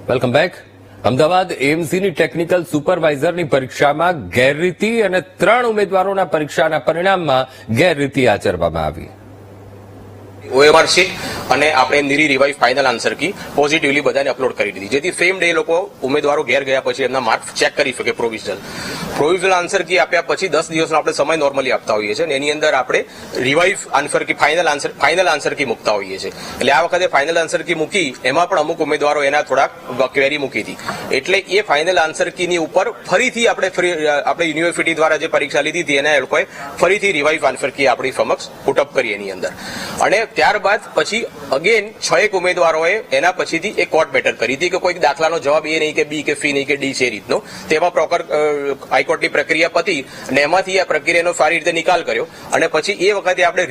Welcome back. Ahmedabad એએમસીની technical સુપરવાઇઝરની પરીક્ષામાં ગેરરીતિ અને 3 ઉમેદવારોના પરીક્ષાના પરિણામમાં ગેરરીતિ આચરવામાં આવી. OMR શીટ અને આપણે એમની revise final answer key positively બધાને અપલોડ કરી દીધી, જેથી સેમ ડે લોકો ઉમેદવારો ઘેર ગયા પછી એમના માર્ક ચેક કરી શકે. પ્રોવિઝનલ આન્સર કી આપ્યા પછી 10 દિવસનો આપણે સમય નોર્મલી આપતા હોઈએ છીએ, અને એની અંદર આપણે revise answer key final answer key મૂકતા હોઈએ છીએ. એટલે આ વખતે ફાઇનલ આન્સર કી મૂકી, એમાં પણ અમુક ઉમેદવારો એના થોડાક ક્વેરી મૂકી હતી. એટલે એ ફાઇનલ આન્સર કીની ઉપર ફરીથી આપણે યુનિવર્સિટી દ્વારા જે પરીક્ષા લીધી હતી એના લોકોએ ફરીથી રિવાઇઝ આન્સર કી આપણી સમક્ષ પુટઅપ કરી એની અંદર. અને ત્યારબાદ પછી અગેન 6 ઉમેદવારોએ એના પછીથી એક કોર્ટ બેટર કરી હતી કે કોઈ દાખલાનો જવાબ એ નહીં કે બી કે સી નહીં કે ડી છે રીતનો. તેમાં પ્રોપર હાઈકોર્ટની પ્રક્રિયા પતી અને એમાંથી આ પ્રક્રિયાનો સારી રીતે નિકાલ કર્યો. અને પછી એ વખતે આપણે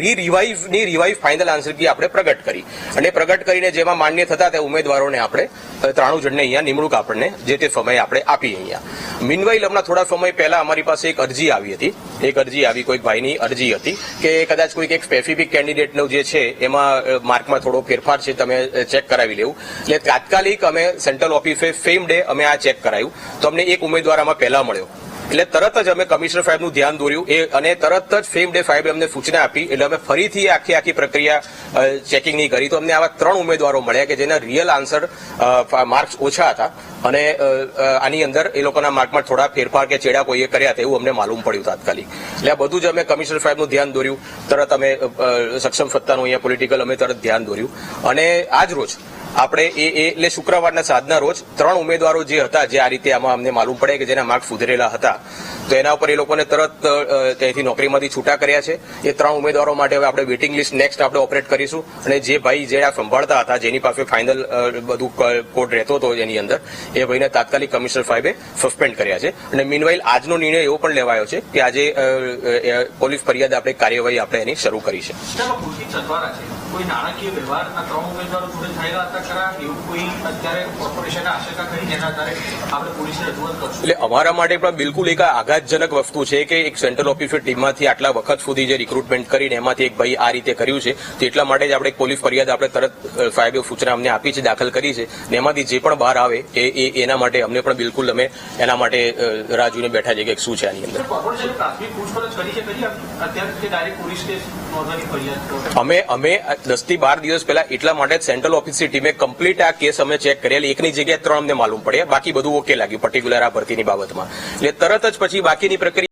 રિવાઇઝ ફાઇનલ આન્સર કી આપણે પ્રગટ કરી, અને પ્રગટ કરીને જેમાં માન્ય થતા તે ઉમેદવારોને આપણે 93 જણને અહીંયા નિમણૂક આપણને જે તે સમયે આપણે આપી. અહીંયા મીનવાઇલ હમણાં થોડા સમય પહેલા અમારી પાસે એક અરજી આવી હતી. કોઈક ભાઈની અરજી હતી કે કદાચ કોઈક એક સ્પેસિફિક કેન્ડિડેટનો જે છે એમાં માર્કમાં થોડો ફેરફાર છે, તમે ચેક કરાવી લેવું. એટલે તાત્કાલિક અમે સેન્ટ્રલ ઓફિસે સેમ ડે અમે આ ચેક કરાયું, તો અમને એક ઉમેદવાર આમાં પહેલા મળ્યો. એટલે તરત જ અમે કમિશનર સાહેબનું ધ્યાન દોર્યું અને તરત જ સેમ ડે સાહેબે અમને સૂચના આપી. એટલે અમે ફરીથી આખી પ્રક્રિયા ચેકિંગની કરી, તો અમને આવા 3 ઉમેદવારો મળ્યા કે જેના રિયલ આન્સર માર્ક્સ ઓછા હતા, અને આની અંદર એ લોકોના માર્કમાં થોડા ફેરફાર કે ચેડા કોઈએ કર્યા હતા એવું અમને માલુમ પડ્યું તાત્કાલિક. એટલે આ બધું જ અમે કમિશનર સાહેબનું ધ્યાન દોર્યું, તરત અમે સક્ષમ સત્તાનું અહીંયા પોલિટિકલ અમે તરત ધ્યાન દોર્યું. અને આજ રોજ આપણે એટલે શુક્રવારના સાંજના રોજ 3 ઉમેદવારો જે હતા, જે આ રીતે આમાં અમને માલુમ પડે કે જેના માર્ક સુધરેલા હતા, તો એના ઉપર એ લોકોને તરત ત્યાંથી નોકરીમાંથી છૂટા કર્યા છે. એ 3 ઉમેદવારો માટે હવે આપણે વેઇટિંગ લિસ્ટ નેક્સ્ટ આપણે ઓપરેટ કરીશું. અને જે ભાઈ જે આ સંભાળતા હતા, જેની પાસે ફાઇનલ બધું કોડ રહેતો હતો એની અંદર, એ ભાઈને તાત્કાલિક કમિશનર સાહેબે સસ્પેન્ડ કર્યા છે. અને મીનવાઇલ આજનો નિર્ણય એવો પણ લેવાયો છે કે આજે પોલીસ ફરિયાદ આપણે કાર્યવાહી આપણે એની શરૂ કરી છે. કોઈ નાણાકીય વ્યવહાર આ 3 ઉમેદવારો જોડે થયેલા હતા ખરા, એવું કોઈ અત્યારે કોર્પોરેશને આશંકા કરી જેના આધારે આપણે પોલીસને રજૂઆત કરશું? એટલે અમારા માટે પણ બિલકુલ એક આઘાતજનક વસ્તુ છે કે એક સેન્ટ્રલ ઓફિસર ટીમમાંથી આટલા વખત સુધી જે રિક્રુટમેન્ટ કરીને એમાંથી એક ભાઈ આ રીતે કર્યું છે. તો એટલા માટે જ આપણે પોલીસ ફરિયાદ આપણે તરત સાહેબે સૂચના અમને આપી છે, દાખલ કરી છે. ને એમાંથી જે પણ બહાર આવે એના માટે અમને પણ બિલકુલ અમે એના માટે રાહ જોઈને બેઠા છે કે શું છે આની અંદર. અમે 10 થી 12 દિવસ પહેલા એટલા માટે સેન્ટ્રલ ઓફિસની ટીમે કમ્પ્લીટ આ કેસ અમે ચેક કરેલી. એકની જગ્યાએ 3 અમને માલુમ પડ્યા, બાકી બધું ઓકે લાગ્યું પર્ટિક્યુલર આ ભરતીની બાબતમાં. એટલે તરત જ પછી બાકીની પ્રક્રિયા